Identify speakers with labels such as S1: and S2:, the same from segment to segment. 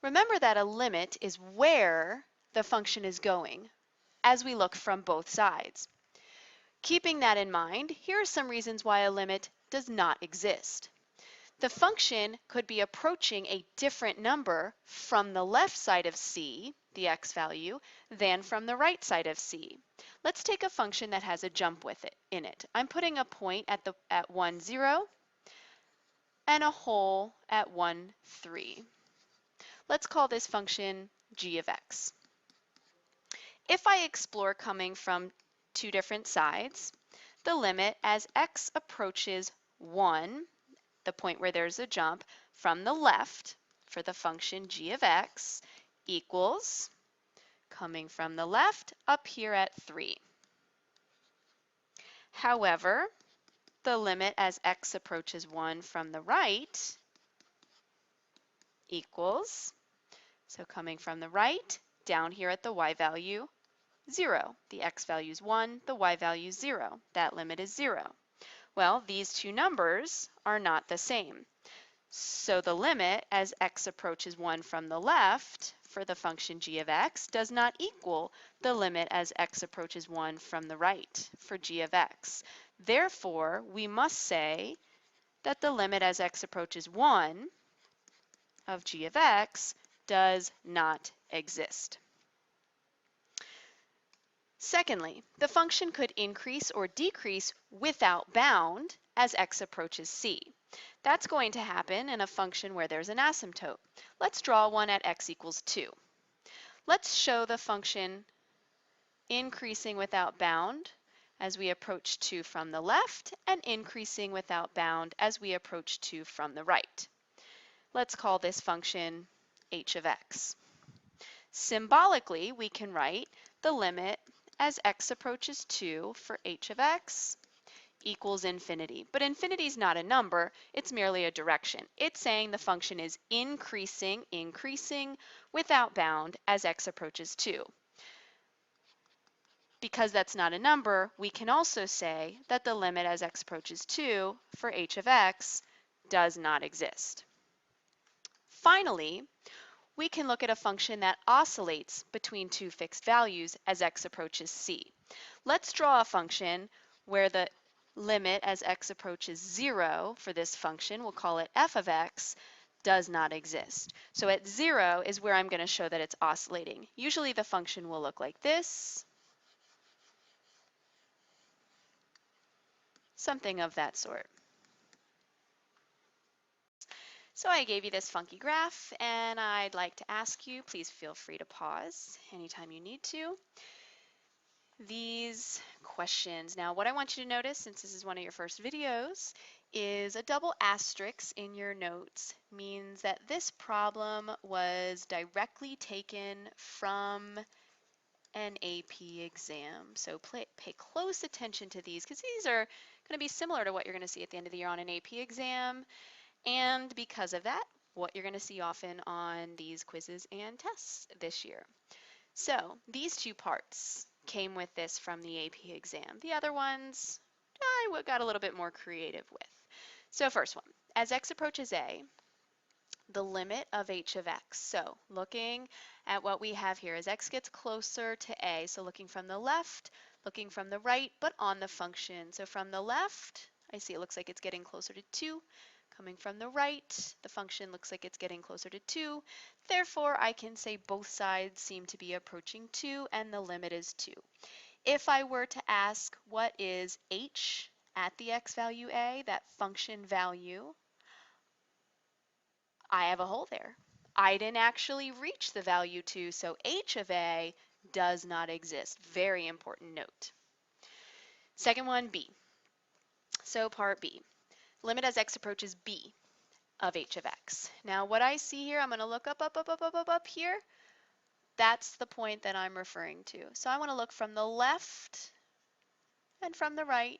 S1: Remember that a limit is where the function is going as we look from both sides. Keeping that in mind, here are some reasons why a limit does not exist. The function could be approaching a different number from the left side of c, the x value, than from the right side of c. Let's take a function that has a jump with it in it. I'm putting a point at 1, 0 and a hole at 1, 3. Let's call this function g of x. If I explore coming from two different sides, the limit as x approaches 1, the point where there's a jump, from the left for the function g of x equals, coming from the left, up here at 3. However, the limit as x approaches 1 from the right equals, so coming from the right, down here at the y value, 0. The x value is 1, the y value is 0. That limit is 0. Well, these two numbers are not the same. So the limit as x approaches 1 from the left for the function g of x does not equal the limit as x approaches 1 from the right for g of x. Therefore, we must say that the limit as x approaches 1 of g of x does not exist. Secondly, the function could increase or decrease without bound as x approaches c. That's going to happen in a function where there's an asymptote. Let's draw one at x equals 2. Let's show the function increasing without bound as we approach 2 from the left and increasing without bound as we approach 2 from the right. Let's call this function h of x. Symbolically, we can write the limit as x approaches 2 for h of x equals infinity. But infinity is not a number, it's merely a direction. It's saying the function is increasing without bound as x approaches 2. Because that's not a number, we can also say that the limit as x approaches 2 for h of x does not exist. Finally, we can look at a function that oscillates between two fixed values as x approaches c. Let's draw a function where the limit as x approaches 0 for this function, we'll call it f of x, does not exist. So at 0 is where I'm going to show that it's oscillating. Usually the function will look like this, something of that sort. So I gave you this funky graph, and I'd like to ask you, please feel free to pause anytime you need to. These questions. Now, what I want you to notice, since this is one of your first videos, is a double asterisk in your notes means that this problem was directly taken from an AP exam. So pay close attention to these because these are going to be similar to what you're going to see at the end of the year on an AP exam. And because of that, what you're going to see often on these quizzes and tests this year. So these two parts came with this from the AP exam. The other ones I got a little bit more creative with. So first one, as x approaches a, the limit of h of x. So looking at what we have here as x gets closer to a, so looking from the left, looking from the right, but on the function. So from the left, I see it looks like it's getting closer to 2. Coming from the right, the function looks like it's getting closer to 2. Therefore, I can say both sides seem to be approaching 2 and the limit is 2. If I were to ask what is h at the x value a, that function value, I have a hole there. I didn't actually reach the value 2, so h of a does not exist. Very important note. Second one, b. So part b. Limit as x approaches b of h of x. Now what I see here, I'm going to look up here. That's the point that I'm referring to. So I want to look from the left and from the right.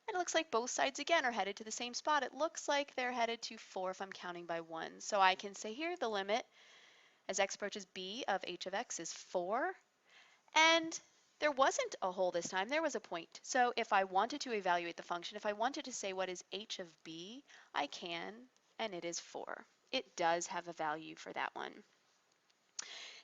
S1: And it looks like both sides again are headed to the same spot. It looks like they're headed to 4 if I'm counting by 1. So I can say here the limit as x approaches b of h of x is 4. And there wasn't a hole this time, there was a point. So if I wanted to evaluate the function, if I wanted to say what is h of b, I can, and it is 4. It does have a value for that one.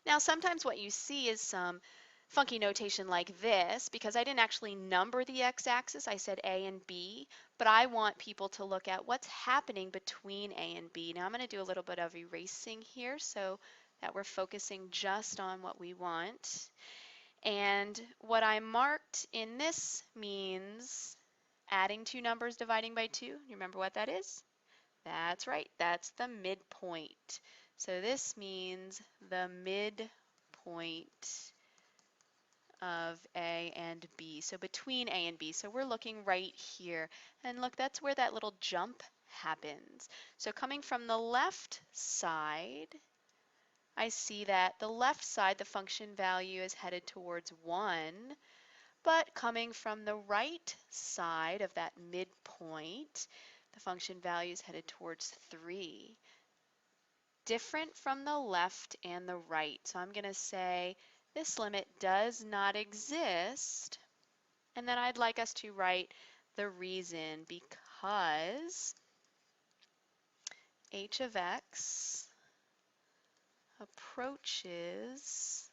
S1: Now, sometimes what you see is some funky notation like this, because I didn't actually number the x-axis, I said A and B, but I want people to look at what's happening between A and B. Now I'm going to do a little bit of erasing here so that we're focusing just on what we want. And what I marked in this means adding two numbers, dividing by 2. You remember what that is? That's right, that's the midpoint. So this means the midpoint of A and B, so between A and B. So we're looking right here. And look, that's where that little jump happens. So coming from the left side, I see that the left side, the function value is headed towards 1, but coming from the right side of that midpoint, the function value is headed towards 3. Different from the left and the right. So I'm going to say this limit does not exist. And then I'd like us to write the reason, because h of x approaches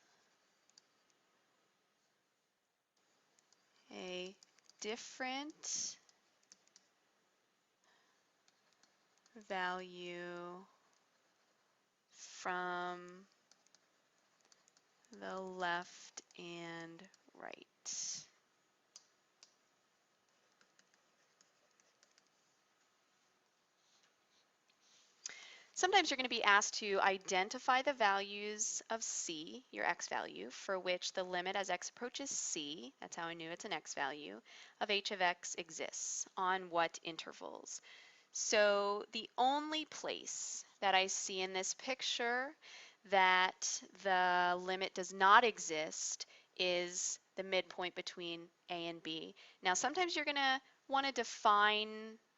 S1: a different value from the left and right. Sometimes you're going to be asked to identify the values of c, your x value, for which the limit as x approaches c, that's how I knew it's an x value, of h of x exists, on what intervals. So the only place that I see in this picture that the limit does not exist is the midpoint between A and B. Now sometimes you're going to want to define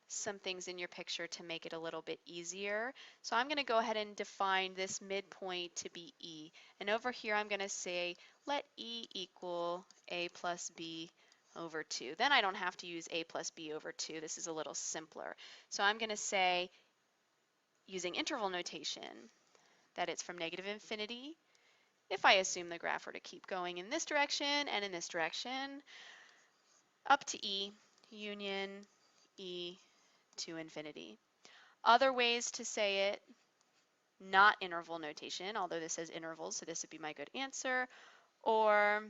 S1: some things in your picture to make it a little bit easier. So I'm going to go ahead and define this midpoint to be E. And over here I'm going to say let E equal A plus B over 2. Then I don't have to use A plus B over 2. This is a little simpler. So I'm going to say, using interval notation, that it's from negative infinity. If I assume the graph were to keep going in this direction and in this direction, up to E, union E to infinity. Other ways to say it, not interval notation, although this says intervals, so this would be my good answer, or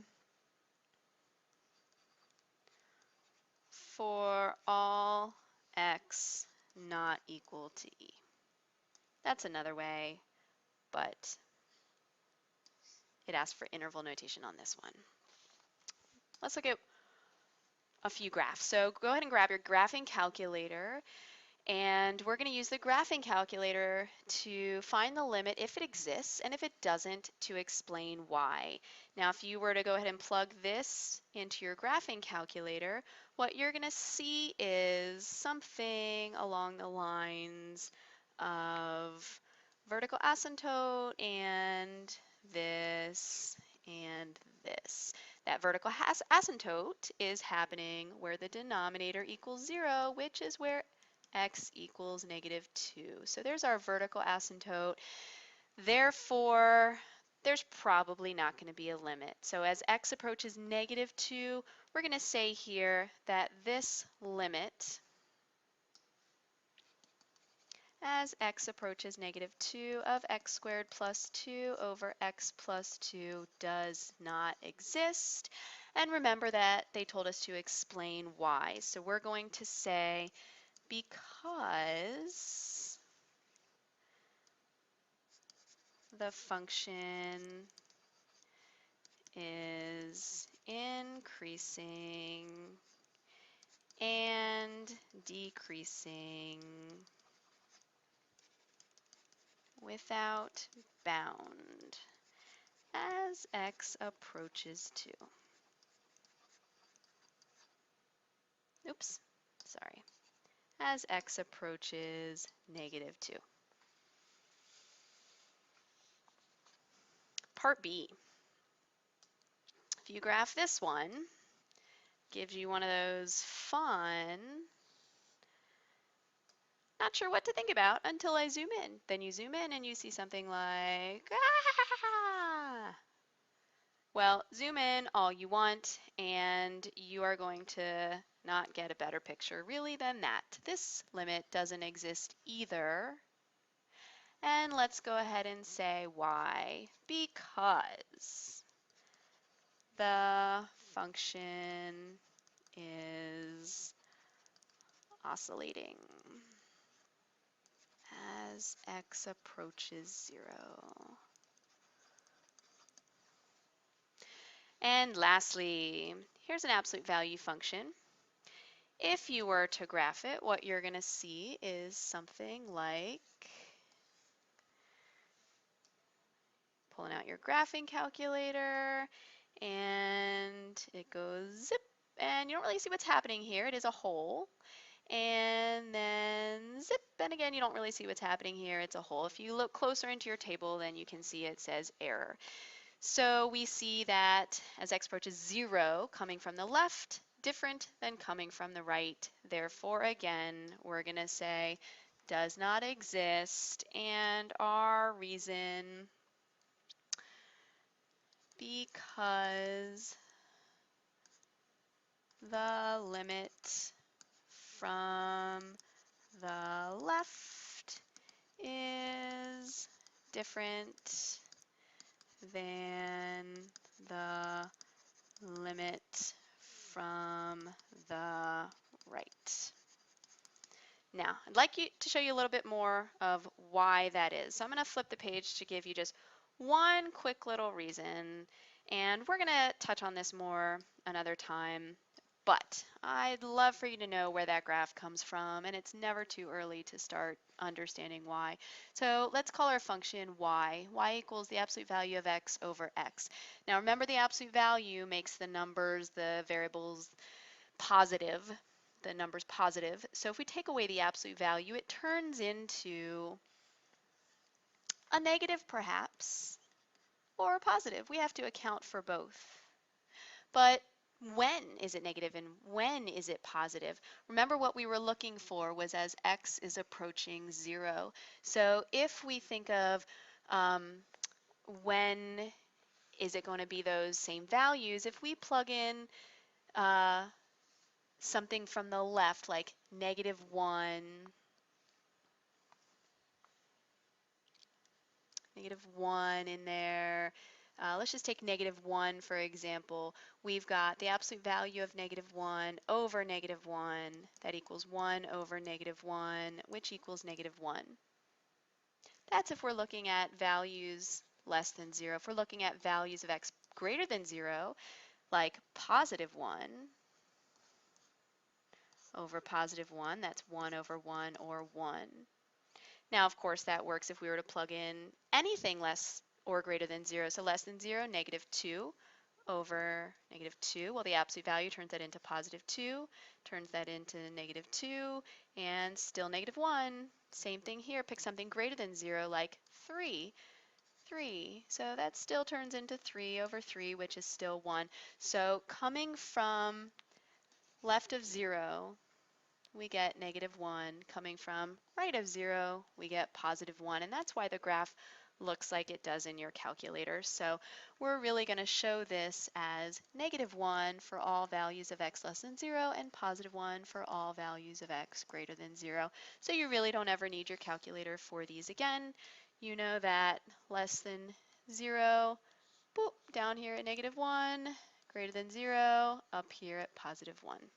S1: for all x not equal to E. That's another way, but it asks for interval notation on this one. Let's look at a few graphs. So go ahead and grab your graphing calculator, and we're going to use the graphing calculator to find the limit if it exists, and if it doesn't, to explain why. Now if you were to go ahead and plug this into your graphing calculator, what you're going to see is something along the lines of vertical asymptote and this and this. That vertical asymptote is happening where the denominator equals 0, which is where x equals negative 2. So there's our vertical asymptote. Therefore, there's probably not going to be a limit. So as x approaches negative 2, we're going to say here that this limit, as x approaches negative 2 of x squared plus 2 over x plus 2, does not exist. And remember that they told us to explain why. So we're going to say because the function is increasing and decreasing without bound as x approaches 2. Oops, sorry. As x approaches negative 2. Part B. If you graph this one, gives you one of those fun, not sure what to think about until I zoom in. Then you zoom in and you see something like, ah! Well, zoom in all you want, and you are going to not get a better picture really than that. This limit doesn't exist either. And let's go ahead and say why. Because the function is oscillating as x approaches 0. And lastly, here's an absolute value function. If you were to graph it, what you're going to see is something like, pulling out your graphing calculator, and it goes zip, and you don't really see what's happening here. It is a hole. And then zip, and again, you don't really see what's happening here. It's a hole. If you look closer into your table, then you can see it says error. So we see that as x approaches 0, coming from the left, different than coming from the right. Therefore, again, we're going to say does not exist, and our reason, because the limit from the left is different than the limit from the right. Now, I'd like to show you a little bit more of why that is. So I'm going to flip the page to give you just one quick little reason, and we're going to touch on this more another time. But I'd love for you to know where that graph comes from, and it's never too early to start understanding why. So let's call our function y. Y equals the absolute value of x over x. Now remember, the absolute value makes the numbers, the variables, positive. The number's positive. So if we take away the absolute value, it turns into a negative perhaps, or a positive. We have to account for both. But when is it negative and when is it positive? Remember, what we were looking for was as x is approaching 0. So if we think of when is it going to be those same values, if we plug in something from the left like -1, -1 in there. Let's just take -1 for example. We've got the absolute value of -1 over -1. That equals 1 over -1, which equals -1. That's if we're looking at values less than 0. If we're looking at values of x greater than 0, like +1 over +1, that's 1 over 1 or 1. Now, of course, that works if we were to plug in anything less or greater than 0. So less than 0, -2 over -2. Well, the absolute value turns that into +2, turns that into -2, and still -1. Same thing here. Pick something greater than 0, like 3. 3. So that still turns into 3 over 3, which is still 1. So coming from left of 0, we get -1. Coming from right of 0, we get +1. And that's why the graph looks like it does in your calculator. So we're really going to show this as -1 for all values of x less than 0 and +1 for all values of x greater than 0. So you really don't ever need your calculator for these. Again, you know that less than 0, boop, down here at -1, greater than 0, up here at +1.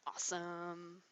S1: Awesome.